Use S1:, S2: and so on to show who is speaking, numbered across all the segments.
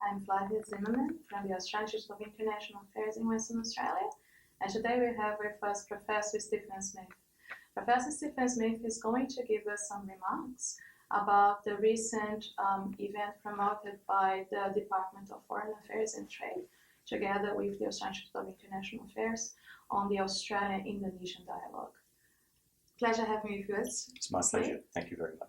S1: I'm Flavia Zimmermann from the Australian Institute of International Affairs in Western Australia, and today we have with us Professor Stephen Smith. Professor Stephen Smith is going to give us some remarks about the recent event promoted by the Department of Foreign Affairs and Trade, together with the Australian Institute of International Affairs, on the Australia-Indonesian dialogue. Pleasure having you with us.
S2: It's my pleasure. Thank you very much.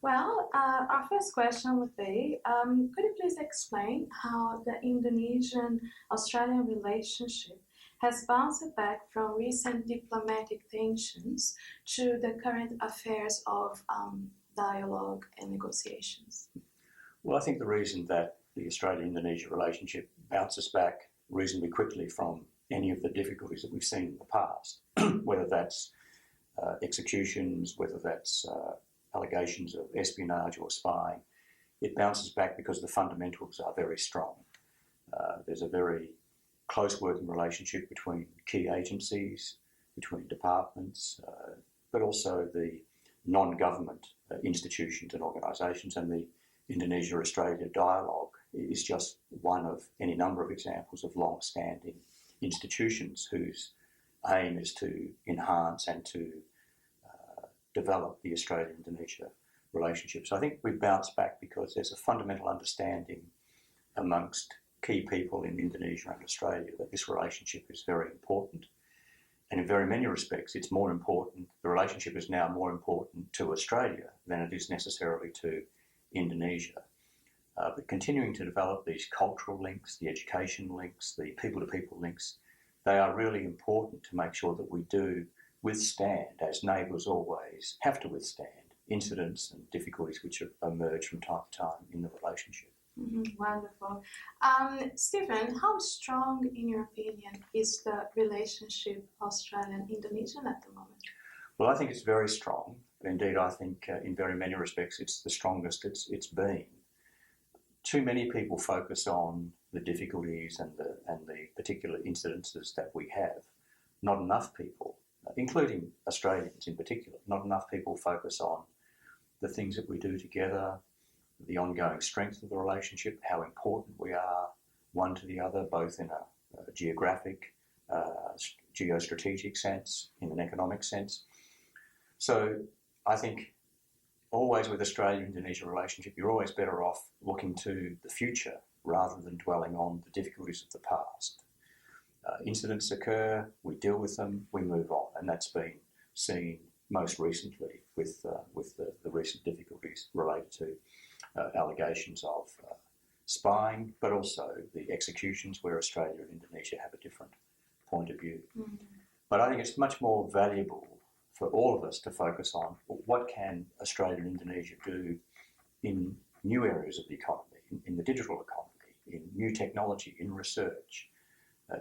S1: Our first question would be, could you please explain how the Indonesian-Australian relationship has bounced back from recent diplomatic tensions to the current affairs of dialogue and negotiations?
S2: Well, I think the reason that the Australia-Indonesia relationship bounces back reasonably quickly from any of the difficulties that we've seen in the past, whether that's executions, whether that's allegations of espionage or spying, it bounces back because the fundamentals are very strong. There's a very close working relationship between key agencies, between departments, but also the non-government institutions and organisations, and the Indonesia-Australia dialogue is just one of any number of examples of long-standing institutions whose aim is to enhance and to develop the Australia-Indonesia relationship. So I think we bounce back because there's a fundamental understanding amongst key people in Indonesia and Australia that this relationship is very important. And in very many respects, it's more important, the relationship is now more important to Australia than it is necessarily to Indonesia. But continuing to develop these cultural links, the education links, the people-to-people links, they are really important to make sure that we do withstand, as neighbours always have to withstand, incidents and difficulties which emerge from time to time in the relationship.
S1: Wonderful. Stephen, how strong, in your opinion, is the relationship Australian-Indonesian at the moment?
S2: Well, I think it's very strong. Indeed, I think in very many respects it's the strongest it's been. Too many people focus on the difficulties and the particular incidences that we have. Not enough people, including Australians in particular, not enough people focus on the things that we do together, the ongoing strength of the relationship, how important we are one to the other, both in a geographic, geostrategic sense, in an economic sense. So I think always with Australia-Indonesia relationship, you're always better off looking to the future rather than dwelling on the difficulties of the past. Incidents occur, we deal with them, we move on, and that's been seen most recently with the recent difficulties related to allegations of spying, but also the executions where Australia and Indonesia have a different point of view. But I think it's much more valuable for all of us to focus on what can Australia and Indonesia do in new areas of the economy, in the digital economy, in new technology, in research.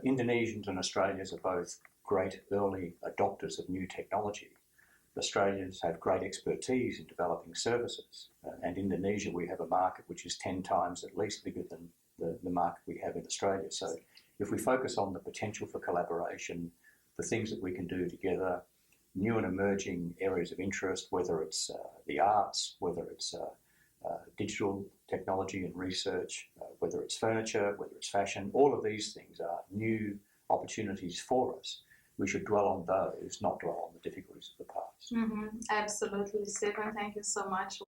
S2: Indonesians and Australians are both great early adopters of new technology. Australians have great expertise in developing services, and Indonesia, we have a market which is 10 times at least bigger than the market we have in Australia. So if we focus on the potential for collaboration, the things that we can do together, new and emerging areas of interest, whether it's the arts, whether it's digital technology and research, whether it's furniture, whether it's fashion, all of these things are new opportunities for us. We should dwell on those, not dwell on the difficulties of the past.
S1: Absolutely, Stephen. Thank you so much.